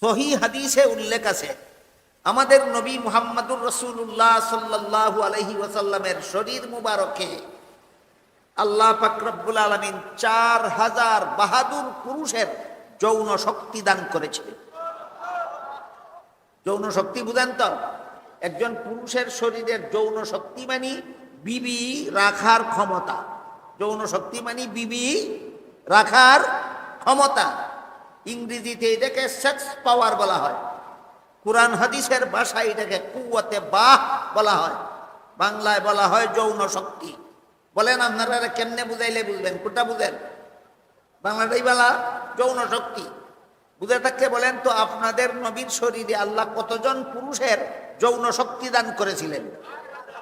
সহি হাদিসে উল্লেখ আছে, আমাদের নবী মুহাম্মদুর রাসূলুল্লাহ সাল্লাল্লাহু আলাইহি ওয়াসাল্লামের শরীর মুবারকে আল্লাহ পাক রব্বুল আলামিন 4000 বাহাদুর পুরুষের যৌন শক্তি দান করেছিলেন। যৌন শক্তি বুঝেন তো? একজন পুরুষের শরীরের যৌন শক্তি মানে বিবি রাখার ক্ষমতা। যৌন শক্তি মানে বিবি রাখার ক্ষমতা। ইংরেজিতে এটাকে সেক্স পাওয়ার বলা হয়, কুরআন হাদিসের ভাষায় এটাকে কুওয়াতে বাহ বলা হয়, বাংলায় বলা হয় যৌন শক্তি। বলেন আপনারা কেমনে বুঝাইলে বুঝবেন? কোনটা বুঝেন? বাংলাটাই বলা যৌন শক্তি। বুঝে থাকলে বলেন তো, আপনাদের নবীর শরীরে আল্লাহ কতজন পুরুষের যৌন শক্তি দান করেছিলেন?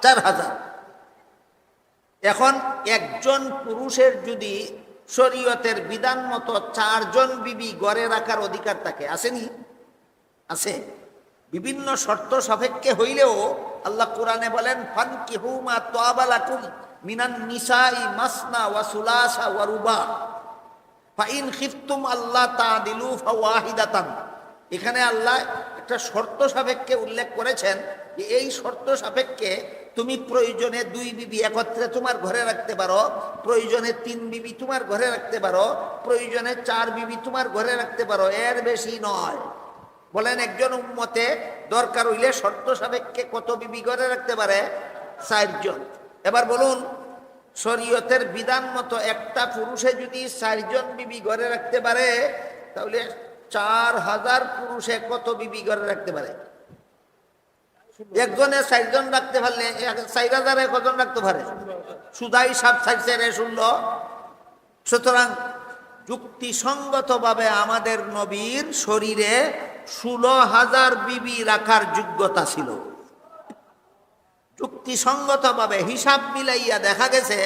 4000। এখন একজন পুরুষের যদি শরীয়তের বিধান মতো 4 জন বিবি গড়ে রাখার অধিকার থাকে, আসেনি? আছে। বিভিন্ন শর্ত সাপেক্ষে হইলেও আল্লাহ কোরআনে বলেন, ফানকিহু মা তাবা লাকুম মিনান নিসাই মাসনা ওয়া সুলাসা ওয়া রুবা ফাইন খিফতুম আল্লাহ তাদিলু ফাওয়াহিদাতান। এখানে আল্লাহ একটা শর্ত সাপেক্ষে উল্লেখ করেছেন যে এই শর্ত সাপেক্ষে তুমি প্রয়োজনে 2 বিবি একত্রে তোমার ঘরে রাখতে পারো, প্রয়োজনে 3 বিবি তোমার ঘরে রাখতে পারো, প্রয়োজনে 4 বিবি তোমার ঘরে রাখতে পারো, এর বেশি নয়। বলেন একজন উম্মতে দরকার হইলে শর্ত সাপেক্ষে কত বিবি ঘরে রাখতে পারে? 4 জন। এবার বলুন, শরীয়তের বিধান মতো একটা পুরুষে যদি 4 জন বিবি ঘরে রাখতে পারে, তাহলে 4000 পুরুষে কত বিবি ঘরে রাখতে পারে? একজনে 4 জন রাখতে পারলে 4000 কজন রাখতে পারে? সুদাই সাপ 4 সুতরাং যুক্তিসঙ্গতভাবে আমাদের নবীর শরীরে 16000 বিবি রাখার যোগ্যতা ছিল। যুক্তিসঙ্গতভাবে হিসাব মিলাইয়া দেখা গেছে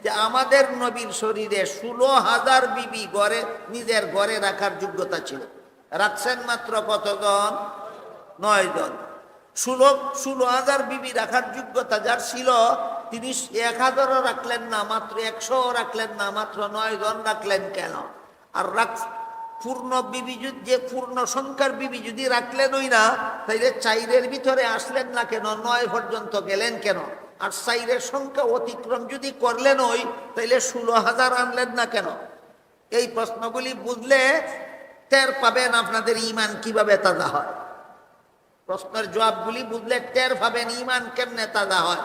যে আমাদের নবীর শরীরে 16000 বিবি গড়ে নিজের ঘরে রাখার যোগ্যতা ছিল। রাখছেন মাত্র কতজন? 9 জন। 16000 বিবি রাখার যোগ্যতা যার ছিল, তিনি 1000ও রাখলেন না, মাত্র 100ও রাখলেন না, মাত্র 9 জন রাখলেন কেন? আর পূর্ণ বিবি যে পূর্ণ সংখ্যার বিবি যদি রাখলেনই না, তাইলে 4-এর ভিতরে আসলেন না কেন? 9 পর্যন্ত গেলেন কেন? আর 4-এর সংখ্যা অতিক্রম যদি করলেন ওই, তাইলে 16000 আনলেন না কেন? এই প্রশ্নগুলি বুঝলে টের পাবেন আপনাদের ঈমান কিভাবে তাজা হয়। প্রশ্নের জবাবগুলি বুঝলে টের পাবেন ঈমান কেমনে তাজা হয়।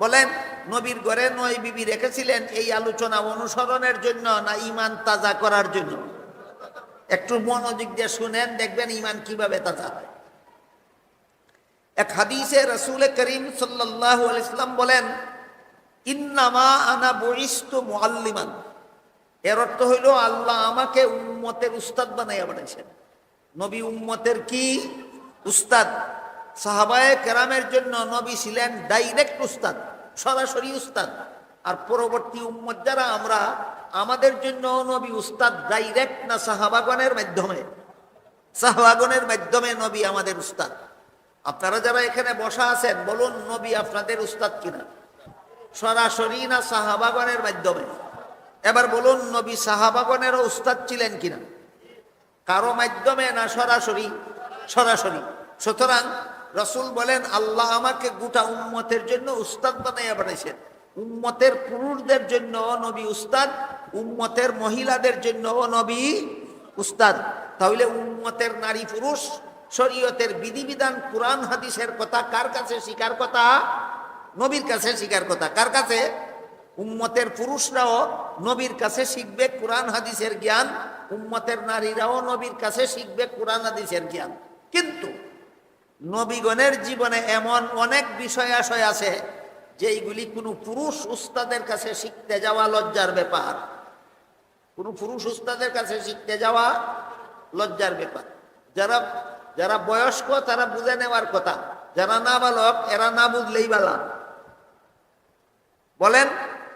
বলেন, নবীর ঘরে 9 বিবি রেখেছিলেন এই আলোচনা অনুসরণের জন্য না ঈমান তাজা করার জন্য? একটু মনোযোগ দিয়ে শুনেন, দেখবেন ঈমান কিভাবে তাজা হয়। এক হাদিসে রাসূল করিম সাল্লাল্লাহু আলাইহি ওয়াসাল্লাম বলেন, ইন্নামা আনা বুইসতু মুআল্লিমান। এর অর্থ হইল আল্লাহ আমাকে উম্মতের উস্তাদ বানাইয়া পাঠাইছেন। নবী উম্মতের কি? উস্তাদ। সাহাবায়ে কেরামের জন্য নবী ছিলেন ডাইরেক্ট উস্তাদ, সরাসরি উস্তাদ। আর পরবর্তী উম্মত যারা আমরা, আমাদের জন্য নবী উস্তাদ ডাইরেক্ট না সাহাবাগণের মাধ্যমে? সাহাবাগণের মাধ্যমে নবী আমাদের উস্তাদ। আপনারা যারা এখানে বসা আছেন, বলুন নবী আপনাদের উস্তাদ কিনা? সরাসরি না সাহাবাগণের মাধ্যমে? এবার বলুন, নবী সাহাবাগণেরও উস্তাদ ছিলেন কিনা? কারো মাধ্যমে না সরাসরি? সরাসরি। সুতরাং রাসূল বলেন, আল্লাহ আমাকে গোটা উম্মতের জন্য উস্তাদ বানাইয়া পাঠাইছেন। উম্মতের পুরুষদের জন্য নবী উস্তাদ, উম্মতের মহিলাদের জন্য নবী উস্তাদ। তাহলে উম্মতের নারী পুরুষ শরীয়তের বিধিবিধান কুরআন হাদিসের কথা কার কাছে শিকার কথা? নবীর কাছে শিকার কথা। কার কাছে? উম্মতের পুরুষরাও নবীর কাছে শিখবে কুরআন হাদিসের জ্ঞান, উম্মতের নারীরাও নবীর কাছে শিখবে কুরআন হাদিসের জ্ঞান। কিন্তু নবীগণের জীবনে এমন অনেক বিষয় আশয় আছে যেইগুলি কোনো পুরুষ উস্তাদের কাছে শিখতে যাওয়া লজ্জার ব্যাপার। কোনো পুরুষ উস্তাদের কাছে শিখতে যাওয়া লজ্জার ব্যাপার। যারা যারা বয়স্ক তারা বুঝে নেওয়ার কথা, যারা নাবালক এরা না বুঝলেই বালা। বলেন,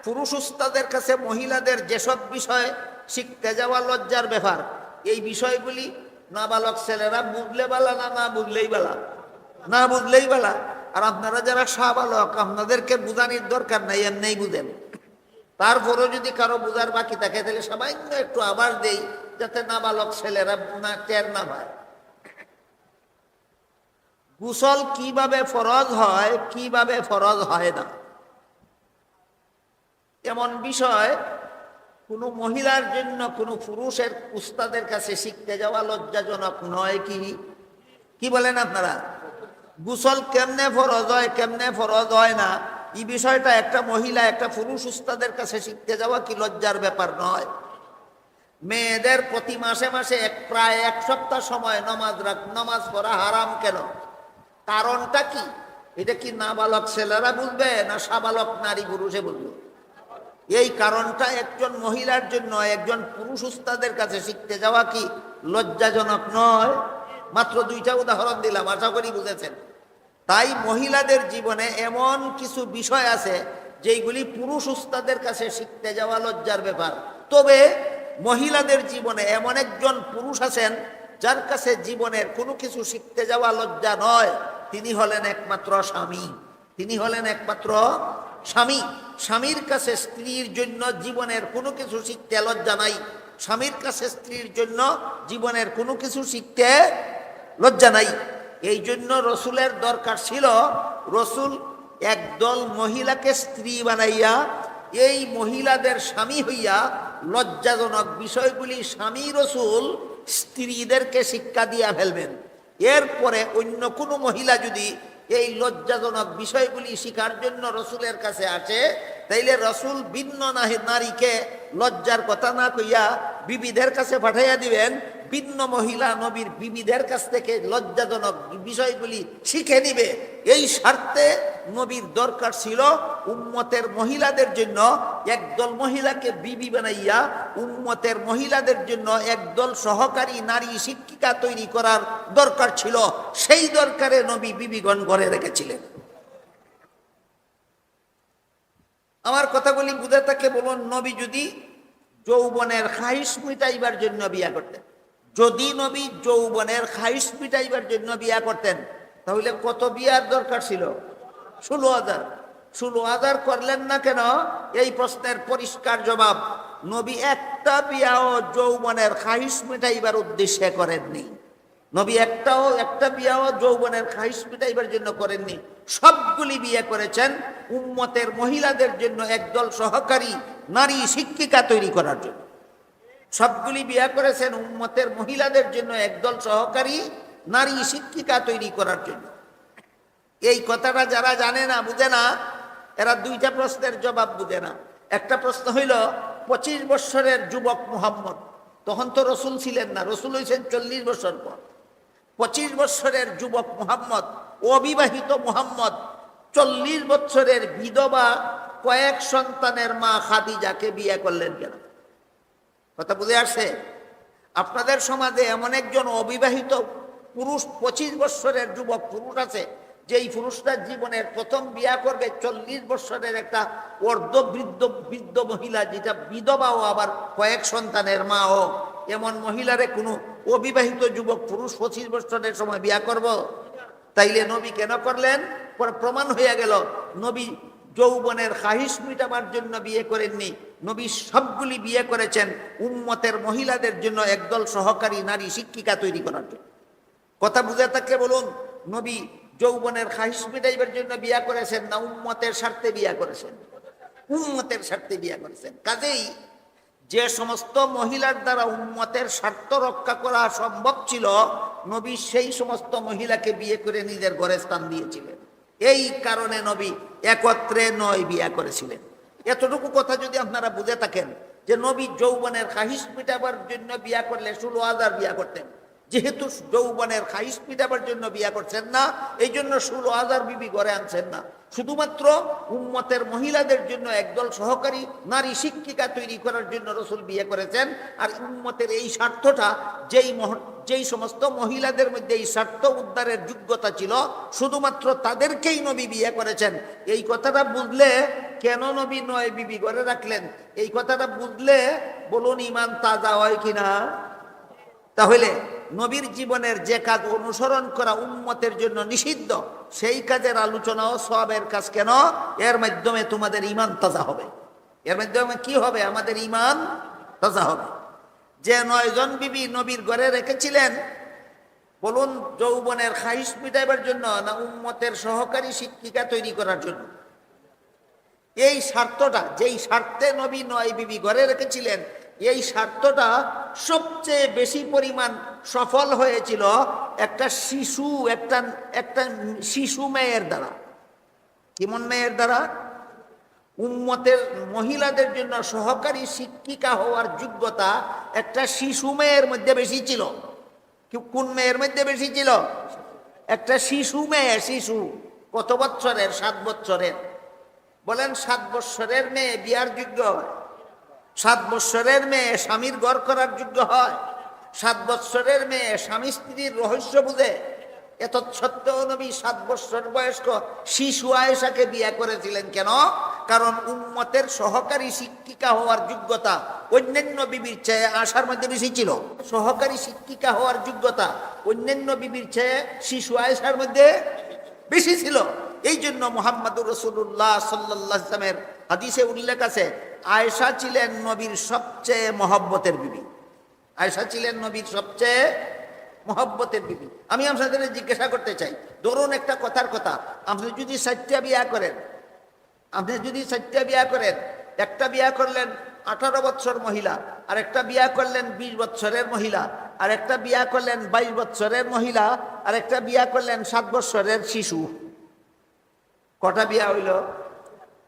পুরুষ উস্তাদের কাছে মহিলাদের যেসব বিষয় শিখতে যাওয়া লজ্জার ব্যাপার, এই বিষয়গুলি নাবালক ছেলেরা বুঝলে বালা না না বুঝলেই বালা? না বুঝলেই বালা। আর আপনারা যারা সাবালক, আপনাদেরকে বুঝানির দরকার নাই, এমনিই বুঝেন। তারপরও যদি কারো বুঝার বাকি থাকে, তাহলে সবাই একটু আবার দেই, যাতে নাবালক ছেলেরা না টের না পায়। গোসল কিভাবে ফরজ হয়, কিভাবে ফরজ হয় না, এমন বিষয় কোনো মহিলার জন্য কোনো পুরুষের উস্তাদের কাছে শিখতে যাওয়া লজ্জাজনক নয় কি? কি বলেন আপনারা? গোসল কেমনে ফরজ হয়, কেমনে ফরজ হয় না, এই বিষয়টা একটা মহিলা একটা পুরুষ উস্তাদের কাছে শিখতে যাওয়া কি লজ্জার ব্যাপার নয়? মেয়েদের প্রতি মাসে মাসে প্রায় 1 সপ্তাহ সময় নামাজ পড়া হারাম কেন? কারণটা কি? এটা কি নাবালক ছেলেরা বুঝবে না সাবালক নারী পুরুষে বুঝবে? এই কারণটা একজন মহিলার জন্য একজন পুরুষ উস্তাদের কাছে শিখতে যাওয়া কি লজ্জাজনক নয়? মাত্র 2টা উদাহরণ দিলাম, আশা করি বুঝেছেন। তাই মহিলাদের জীবনে এমন কিছু বিষয় আছে যেগুলি পুরুষ উস্তাদের কাছে শিখতে যাওয়া লজ্জার ব্যাপার। তবে মহিলাদের জীবনে এমন একজন পুরুষ আছেন যার কাছে জীবনের কোনো কিছু শিখতে যাওয়া লজ্জা নয়, তিনি হলেন একমাত্র স্বামী। তিনি হলেন একমাত্র স্বামী। স্বামীর কাছে স্ত্রীর জন্য জীবনের কোনো কিছু শিখতে লজ্জা নাই। স্বামীর কাছে স্ত্রীর জন্য জীবনের কোনো কিছু শিখতে লজ্জা নাই। এই জন্য রসুলের দরকার ছিল, রসুল একদল মহিলাকে স্ত্রী বানাইয়া এই মহিলাদের স্বামী হইয়া লজ্জাজনক বিষয়গুলি স্বামী রসুল স্ত্রীদেরকে শিক্ষা দিয়া ফেলবেন। এরপরে অন্য কোনো মহিলা যদি এই লজ্জাজনক বিষয়গুলি শিখার জন্য রসুলের কাছে আসে, তাইলে রসুল ভিন্ন নারীকে লজ্জার কথা না কইয়া বিবিদের কাছে পাঠাইয়া দিবেন। ভিন্ন মহিলা নবীর বিবিদের কাছ থেকে লজ্জাজনক বিষয়গুলি শিখে নিবে। এই স্বার্থে নবীর দরকার ছিল উম্মতের মহিলাদের জন্য একদল মহিলাকে বিবি বানাইয়া উম্মতের মহিলাদের জন্য একদল সহকারী নারী শিক্ষিকা তৈরি করার দরকার ছিল। সেই দরকারে নবী বিবিগণ ঘরে রেখেছিলেন। আমার কথাগুলি বুঝে থাকে বলুন, নবী যদি যৌবনের খাহিশ মিটাইবার জন্য বিয়া করতেন, যদি নবী যৌবনের খাহিশ মিটাইবার জন্য বিয়া করতেন, তাহলে কত বিয়ার দরকার ছিল? 16,000। 16,000 করলেন না কেন? এই প্রশ্নের পরিষ্কার জবাব, নবী একটা বিয়াও যৌবনের খাহিশ মিটাইবার উদ্দেশ্যে করেননি। নবী একটা বিয়াও যৌবনের খাহিশ মিটাইবার জন্য করেননি। সবগুলি বিয়ে করেছেন উম্মতের মহিলাদের জন্য একদল সহকারী নারী শিক্ষিকা তৈরি করার জন্য। সবগুলি বিয়ে করেছেন উম্মতের মহিলাদের জন্য একদল সহকারী নারী শিক্ষিকা তৈরি করার জন্য। এই কথাটা যারা জানে না, বুঝে না, এরা 2টা প্রশ্নের জবাব বুঝে না। একটা প্রশ্ন হইল 25 বৎসরের যুবক মুহাম্মদ, তখন তো রসুল ছিলেন না, রসুল হয়েছেন 40 বছর পর। 25 বৎসরের যুবক মুহাম্মদ, অবিবাহিত মুহাম্মদ 40 বৎসরের বিধবা কয়েক সন্তানের মা খাদিজাকে বিয়ে করলেন কেন? কথা বুঝে আসছে? আপনাদের সমাজে এমন একজন অবিবাহিত পুরুষ 25 বৎসরের যুবক পুরুষ আছে, যেই পুরুষটা জীবনের প্রথম বিয়া করবে 40 বৎসরের একটা বৃদ্ধ মহিলা, যেটা বিধবাও আবার কয়েক সন্তানের মা ও, এমন মহিলারে কোনো অবিবাহিত যুবক পুরুষ 25 বৎসরের সময় বিয়া করব? তাইলে নবী কেন করলেন? প্রমাণ হয়ে গেল নবী যৌবনের খাহিশ মিটাবার জন্য বিয়ে করেননি। নবী সবগুলি বিয়ে করেছেন উম্মতের মহিলাদের জন্য একদল সহকারী নারী শিক্ষিকা তৈরি করার জন্য। কথা বুঝে থাকলে বলুন, নবী যৌবনের খাহিশ মিটাইবার জন্য বিয়া করেছেন না উম্মতের স্বার্থে বিয়া করেছেন? উম্মতের স্বার্থে বিয়া করেছেন। কাজেই যে সমস্ত মহিলার দ্বারা উম্মতের স্বার্থ রক্ষা করা সম্ভব ছিল, নবী সেই সমস্ত মহিলাকে বিয়ে করে নিজের ঘরে স্থান দিয়েছিলেন। এই কারণে নবী একত্রে 9 বিয়া করেছিলেন। এতটুকু কথা যদি আপনারা বুঝে থাকেন যে নবী যৌবনের খাহিশ মিটাবার জন্য বিয়া করলে 16,000 বিয়া করতেন, যেহেতু যৌবনের খাহিশ মিটাবার জন্য বিয়া করছেন না, এই জন্য 16,000 বিবি ঘরে আনছেন না। শুধুমাত্র উম্মতের মহিলাদের জন্য একদল সহকারী নারী শিক্ষিকা তৈরি করার জন্য রসুল বিয়ে করেছেন। আর উম্মতের এই স্বার্থটা যেই সমস্ত মহিলাদের মধ্যে এই স্বার্থ উদ্ধারের যোগ্যতা ছিল, শুধুমাত্র তাদেরকেই নবী বিয়ে করেছেন। এই কথাটা বুঝলে কেন নবী 9 বিবি ঘরে রাখলেন, এই কথাটা বুঝলে বলুন ইমান তাজা হয় কিনা? তাহলে নবীর জীবনের যে কাজ অনুসরণ করা উম্মতের জন্য নিষিদ্ধ, সেই কাজের আলোচনাও সওয়াবের কাজ কেন? এর মাধ্যমে তোমাদের ঈমান তাজা হবে। এর মাধ্যমে কি হবে? আমাদের ঈমান তাজা হবে। যে 9 জন বিবি নবীর ঘরে রেখেছিলেন, বলুন, যৌবনের খাহিশ মিটাইবার জন্য না উম্মতের সহকারী শিক্ষিকা তৈরি করার জন্য? এই স্বার্থটা, যেই স্বার্থে নবী 9 বিবি ঘরে রেখেছিলেন, এই স্বার্থটা সবচেয়ে বেশি পরিমাণ সফল হয়েছিল একটা শিশু, একটা শিশু মেয়ের দ্বারা। কেমন মেয়ের দ্বারা? উম্মতের মহিলাদের জন্য সহকারী শিক্ষিকা হওয়ার যোগ্যতা একটা শিশু মেয়ের মধ্যে বেশি ছিল। কোন মেয়ের মধ্যে বেশি ছিল? একটা শিশু মেয়ে। শিশু কত বৎসরের? 7 বৎসরের। বলেন, 7 বৎসরের মেয়ে বিয়ার যোগ্য হয়? 7 বৎসরের মেয়ে স্বামীর ঘর করার যোগ্য হয়? 7 বৎসরের মেয়ে স্বামী স্ত্রীর রহস্য বুঝে? এত সত্ত্বেও নবী 7 বৎসর বয়স্ক শিশু আয়েশাকে বিয়ে করেছিলেন। কেন? কারণ উম্মতের সহকারী শিক্ষিকা হওয়ার যোগ্যতা অন্যান্য বিবির চেয়ে আয়েশার মধ্যে বেশি ছিল। সহকারী শিক্ষিকা হওয়ার যোগ্যতা অন্যান্য বিবির চেয়ে শিশু আয়েশার মধ্যে বেশি ছিল। এই জন্য মুহাম্মদুর রাসূলুল্লাহ সাল্লাল্লাহু আলাইহি ওয়াসাল্লামের হাদিসে উল্লেখ আছে, আয়েশা ছিলেন নবীর সবচেয়ে মহব্বতের বিবি। আয়েশা ছিলেন নবীর সবচেয়ে মহব্বতের বিবি। আমি আপনাদের জিজ্ঞাসা করতে চাই, ধরুন একটা কথার কথা, আপনি যদি 4টা বিয়া করেন, একটা বিয়া করলেন 18 বৎসর মহিলা, আর একটা বিয়া করলেন 20 বৎসরের মহিলা, আর একটা বিয়া করলেন 22 বৎসরের মহিলা, আর একটা বিয়া করলেন 7 বৎসরের শিশু। কটা বিয়া হইল?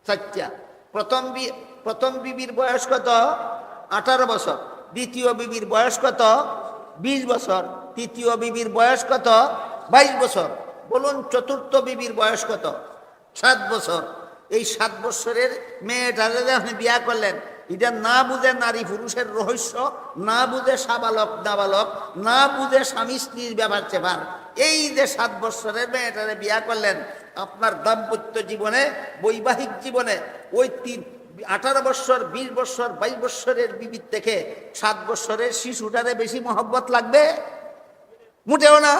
4টা। প্রথম বিবির বয়স কত? 18 বছর। দ্বিতীয় বিবির বয়স কত? 20 বছর। তৃতীয় বিবির বয়স কত? 22 বছর। বলুন, চতুর্থ বিবির বয়স কত? 7 বছর। এই 7 বছরের মেয়েটারে আপনি বিয়া করলেন, এটা না বুঝে নারী পুরুষের রহস্য, না বুঝে সাবালক নাবালক, না বুঝে স্বামী স্ত্রীর ব্যাপার চেপার, এই যে 7 বছরের মেয়েটারে বিয়া করলেন, আপনার দাম্পত্য জীবনে, বৈবাহিক জীবনে ওই 18 বছর, 20 বছর, 22 বছরের বিবির থেকে 7 বছরের শিশুটারে বেশি মহব্বত লাগবে? মোটেও না।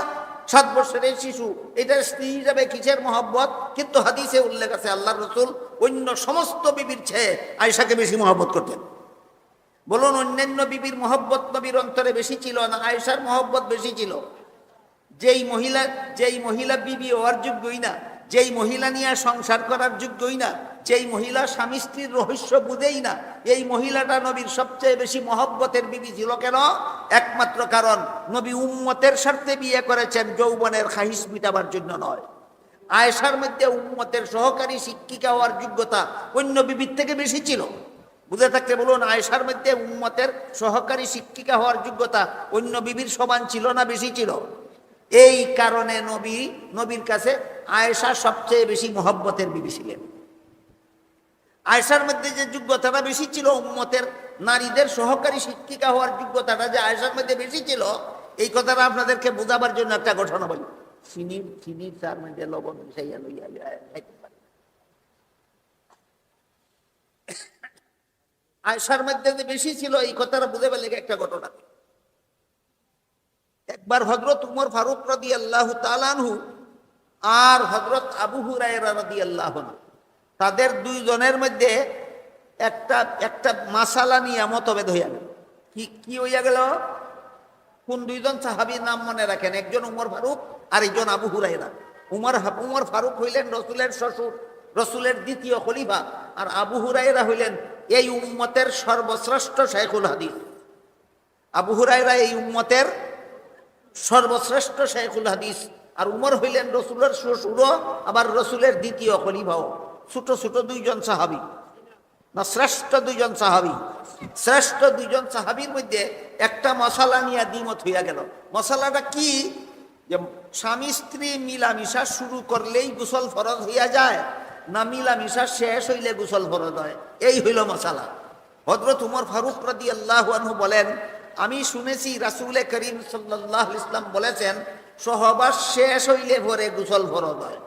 7 বছরের শিশু, এটার স্ত্রী হিসাবে কিসের মহব্বত? কিন্তু হাদিসে উল্লেখ আছে, আল্লাহর রাসূল অন্য সমস্ত বিবির চেয়ে আয়েশাকে বেশি মহব্বত করতেন। বলুন, অন্যান্য বিবির মহব্বত নবীর অন্তরে বেশি ছিল না আয়েশার মহব্বত বেশি ছিল? যেই মহিলা বিবি হওয়ার যোগ্যই না, যেই মহিলা নিয়ে সংসার করার যোগ্যই না, যেই মহিলা স্বামী স্ত্রীর রহস্য বুঝেই না, এই মহিলাটা নবীর সবচেয়ে বেশি মহব্বতের বিবি ছিল। কেন? একমাত্র কারণ, নবী উম্মতের স্বার্থে বিয়ে করেছেন, যৌবনের খাহিশ মিটাবার জন্য নয়। আয়েশার মধ্যে উম্মতের সহকারী শিক্ষিকা হওয়ার যোগ্যতা অন্য বিবির থেকে বেশি ছিল। বুঝে থাকতে বলুন, আয়েশার মধ্যে উম্মতের সহকারী শিক্ষিকা হওয়ার যোগ্যতা অন্য বিবির সমান ছিল না বেশি ছিল? এই কারণে নবীর কাছে আয়েশা সবচেয়ে বেশি মহব্বতের বিবি ছিলেন। আয়েশার মধ্যে যে যোগ্যতাটা বেশি ছিল, উম্মতের নারীদের সহকারী শিক্ষিকা হওয়ার যোগ্যতাটা যে আয়েশার মধ্যে বেশি ছিল, এই কথাটা আপনাদেরকে বোঝাবার জন্য একটা ঘটনা বলি। চিনির চার মধ্যে লবণ মিশাইয়া লইয়া আয়েশার মধ্যে যে বেশি ছিল, এই কথাটা বুঝে পেলে একটা ঘটনা। একবার হযরত উমর ফারুক রাদিয়াল্লাহু তাআলা আনহু আর হযরত আবু হুরায়রা রাদিয়াল্লাহু আনহু, তাদের দুইজনের মধ্যে একটা মাসালা নিয়ে মতভেদ হইয়া গেল। কি হইয়া গেল? কোন দুইজন সাহাবীর নাম মনে রাখেন? একজন উমর ফারুক আর একজন আবু হুরায়রা। উমর ফারুক হইলেন রসুলের শ্বশুর, রসুলের দ্বিতীয় খলিফা, আর আবু হুরায়রা হইলেন এই উম্মতের সর্বশ্রেষ্ঠ শাইখুল হাদিস। আবু হুরায়রা এই উম্মতের সর্বশ্রেষ্ঠ শাইখুল হাদিস, আর উমর হইলেন রসুলের শ্বশুরও আবার রসুলের দ্বিতীয় খলিফাও। ছোট ছোট দুইজন সাহাবী না, শ্রেষ্ঠ দুইজন সাহাবী। শ্রেষ্ঠ দুইজন সাহাবীর মধ্যে একটা মশালা নিয়ে দ্বিমত হইয়া গেল। মশালাটা কি? যে স্বামী স্ত্রী মিলামিশা শুরু করলেই গোসল ফরজ হইয়া যায়, না মিলামিশা শেষ হইলে গোসল ফরজ হয়? এই হইল মশালা। হযরত উমর ফারুক রাদিয়াল্লাহু আনহু বলেন, আমি শুনেছি রাসূল করিম সাল্লাল্লাহু আলাইহি ওয়াসাল্লাম বলেছেন, সহবাস শেষ হইলে পরে গোসল ফরজ হয়।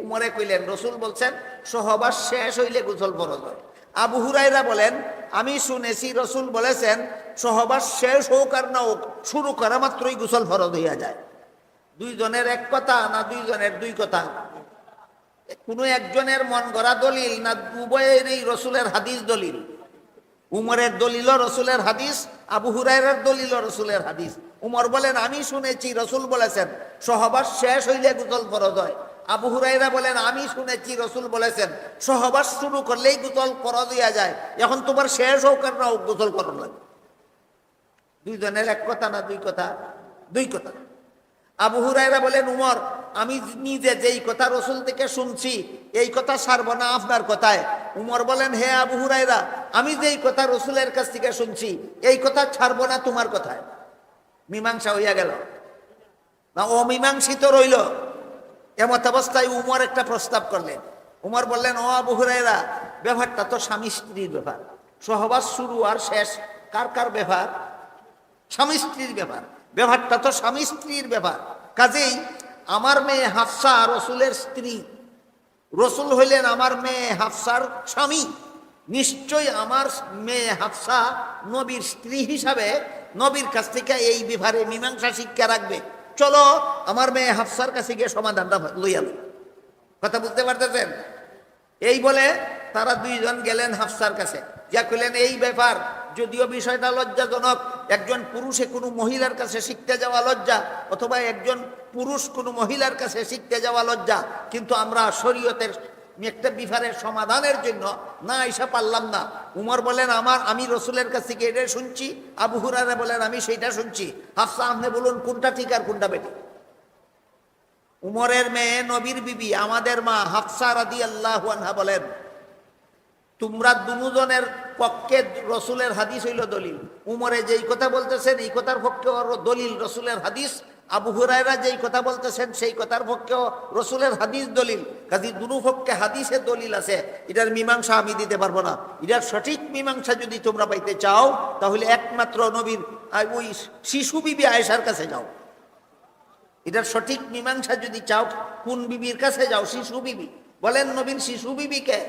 উমরে কইলেন, রসুল বলছেন সহবাস শেষ হইলে গোসল ফরজ হয়। আবু হুরায়রা বলেন, আমি শুনেছি রসুল বলেছেন সহবাস শেষ হোক আর না হোক, শুরু করা মাত্রই গোসল ফরজ হইয়া যায়। দুইজনের এক কথা না দুইজনের দুই কথা? কোনো একজনের মন গড়া দলিল না উভয়েরই রসুলের হাদিস দলিল? উমরের দলিল রসুলের হাদিস, আবু হুরায়রার দলিল রসুলের হাদিস। উমর বলেন আমি শুনেছি রসুল বলেছেন সহবাস শেষ হইলে গোসল ফরজ হয়। আবু হুরায়রা বলেন আমি শুনেছি রসুল বলেছেন সহবাস শুরু করলেই গোসল ফরজ হইয়া যায়। এখন তোমার শেষ হোক আর না হোক গোসল করার লাগে। দুইজনের এক কথা না দুই কথা? দুই কথা। আবু হুরায়রা বলেন উমর আমি নিজে যেই কথা রসুল থেকে শুনছি এই কথা ছাড়বো না আপনার কথায়। উমর বলেন হে আবু হুরায়রা আমি যেই কথা রসুলের কাছ থেকে শুনছি এই কথা ছাড়বো না তোমার কথায়। মীমাংসা হইয়া গেল না অমীমাংসিত রইল? এমত অবস্থায় উমর একটা প্রস্তাব করলেন। উমর বললেন ও আবু হুরায়রা ব্যাপারটা তো স্বামী স্ত্রীর ব্যাপার। সহবাস শুরু আর শেষ কার কার ব্যাপার? স্বামী স্ত্রীর ব্যাপার। ব্যাপারটা তো স্বামী স্ত্রীর ব্যাপার। কাজেই আমার মেয়ে হাফসা রসুলের স্ত্রী, রসুল হইলেন আমার মেয়ে হাফসার স্বামী, নিশ্চয়ই আমার মেয়ে হাফসা নবীর স্ত্রী হিসাবে নবীর কাছ থেকে এই ব্যাপারে মীমাংসা শিক্ষা রাখবে। চলো আমার মেয়ে হাফসার কাছে গিয়ে সমাধানটা লইয়া লো। কথা বুঝতে পারতেছেন? এই বলে তারা দুইজন গেলেন হাফসার কাছে, যা কইলেন এই ব্যাপার যদিও বিষয়টা লজ্জাজনক, একজন পুরুষে কোনো মহিলার কাছে শিখতে যাওয়া লজ্জা, অথবা একজন পুরুষ কোনো মহিলার কাছে শিখতে যাওয়া লজ্জা, কিন্তু আমরা শরীয়তের একটা ব্যাপারের সমাধানের জন্য না আইসা পারলাম না। উমর বলেন আমি রসুলের কাছ থেকে এটা শুনছি, আবু হুরায়রা বলেন আমি সেইটা শুনছি। হাফসা আপনি বলুন কোনটা ঠিক আর কোনটা বেঠিক? উমরের মেয়ে নবীর বিবি আমাদের মা হাফসা রাদিয়াল্লাহু আনহা বলেন তোমরা দুজনের পক্ষে রসুলের হাদিস হইল দলিল। উমরে যেই কথা বলতেছেন এই কথার পক্ষে দলিল রসুলের হাদিস, আবু হুরায়রা যেই কথা বলতেছেন সেই কথার পক্ষেও রসুলের হাদিস দলিল। কাজী দুনো পক্ষে হাদিসে দলিল আছে, এটার মীমাংসা আমি দিতে পারবো না। এটার সঠিক মীমাংসা যদি তোমরা পাইতে চাও তাহলে একমাত্র নবীর ওই শিশু বিবি আয়েশার কাছে যাও। এটার সঠিক মীমাংসা যদি চাও কোন বিবির কাছে যাও? শিশু বিবি। বলেন নবীর শিশু বিবিকে?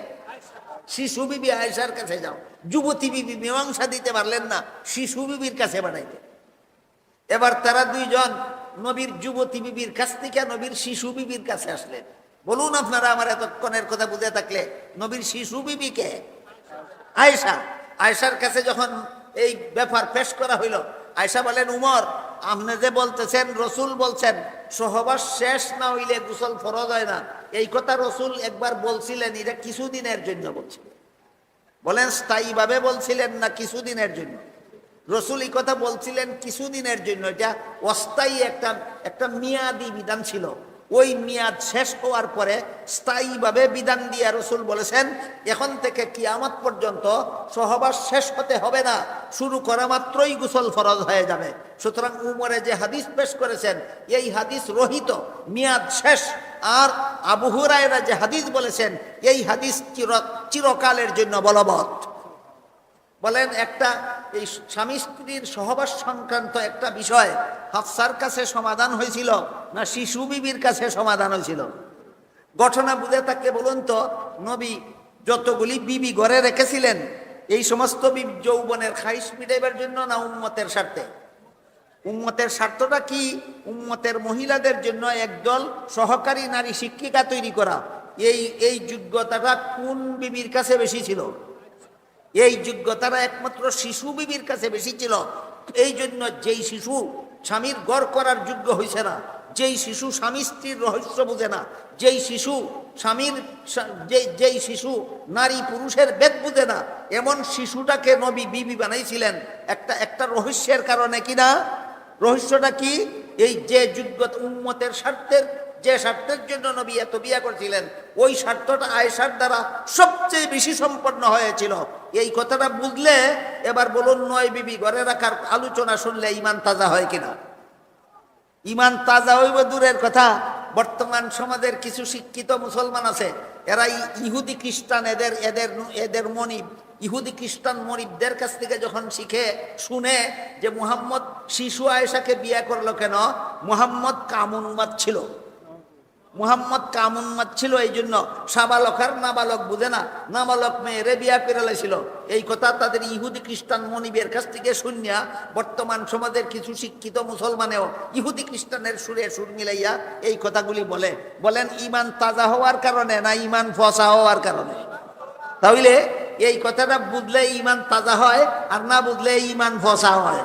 শিশু বিবি আয়েশার কাছে যাও। যুবতী বিবি মীমাংসা দিতে পারলেন না, শিশু বিবির কাছে বানাইতে। এবার তারা দুইজন নবীর যুবতী বিবির কাছ থেকে নবীর শিশু বিবির কাছে আসলেন। বলুন আপনারা আমার এতক্ষণের কথা বুঝে থাকলে নবীর শিশু বিবিকে? আয়েশা। আয়েশার কাছে যখন এই ব্যাপার পেশ করা হইল, আয়েশা বলেন উমর আপনি যে বলতেছেন রসুল বলছেন সহবাস শেষ না হইলে গোসল ফরজ হয় না, এই কথা রসুল একবার বলছিলেন, এটা কিছুদিনের জন্য বলছিলেন? বলেন স্থায়ীভাবে বলছিলেন না কিছুদিনের জন্য? রসুল এই কথা বলছিলেন কিছুদিনের জন্য, এটা অস্থায়ী একটা মেয়াদি বিধান ছিল। ওই মেয়াদ শেষ হওয়ার পরে স্থায়ীভাবে বিধান দিয়ে রসুল বলেছেন এখন থেকে কিয়ামত পর্যন্ত সহবাস শেষ হতে হবে না, শুরু করা মাত্রই গোসল ফরজ হয়ে যাবে। সুতরাং উমরে যে হাদিস পেশ করেছেন এই হাদিস রহিত, মেয়াদ শেষ। আর আবু হুরায়রা যে হাদিস বলেছেন এই হাদিস চিরকালের জন্য বলবৎ। বলেন একটা এই স্বামী স্ত্রীর সহবাস সংক্রান্ত একটা বিষয় হাফসার কাছে সমাধান হয়েছিল না শিশু বিবির কাছে সমাধান হয়েছিল? ঘটনা বুঝে থাকলে বলুন তো, নবী যতগুলি বিবি ঘরে রেখেছিলেন এই সমস্ত যৌবনের খাইশ মিটাইবার জন্য না উম্মতের স্বার্থে? উম্মতের স্বার্থটা কি? উম্মতের মহিলাদের জন্য একদল সহকারী নারী শিক্ষিকা তৈরি করা। এই যোগ্যতাটা কোন বিবির কাছে বেশি ছিল? এই যোগ্যতাটা একমাত্র শিশু বিবির কাছে বেশি ছিল। এই জন্য যেই শিশু স্বামীর ঘর করার যোগ্য হয়েছে না, যেই শিশু স্বামী স্ত্রীর রহস্য বুঝে না, যেই শিশু যেই শিশু নারী পুরুষের ভেদ বুঝে না, এমন শিশুটাকে নবী বিবি বানাইছিলেন একটা রহস্যের কারণে। কিনা রহস্যটা কি? এই যে যোগ্যতা উম্মতের স্বার্থের, যে স্বার্থের জন্য নবী এত বিয়া করছিলেন ওই স্বার্থটা আয়েশার দ্বারা সবচেয়ে বেশি সম্পন্ন হয়েছিল। এই কথাটা বুঝলে এবার বলুন 9 বিবি ঘরে রাখার আলোচনা শুনলে ইমান তাজা হয় কিনা? ইমান তাজা হইব দূরের কথা, বর্তমান সমাজের কিছু শিক্ষিত মুসলমান আছে, এরা ইহুদি খ্রিস্টান এদের মনিব, ইহুদি খ্রিস্টান মনিবদের কাছ থেকে যখন শিখে শুনে যে মুহাম্মদ শিশু আয়েশাকে বিয়ে করলো কেন, মুহাম্মদ কামুন্মাদ ছিল। মুহাম্মদ কামুন্মাদ ছিল, এই জন্য সাবালক আর নাবালক বুঝে না, নাবালক মেয়েরে বিয়া করে লাইছিল। এই কথা তাদের ইহুদি খ্রিস্টান মনিবের কাছ থেকে শুনিয়া বর্তমান সমাজের কিছু শিক্ষিত মুসলমানেও ইহুদি খ্রিস্টানের সুরে সুর মিলাইয়া এই কথাগুলি বলে। বলেন ইমান তাজা হওয়ার কারণে না ইমান ফসা হওয়ার কারণে? তাহলে এই কথাটা বুঝলে ইমান তাজা হয়, আর না বুঝলে ইমান ফসা হয়।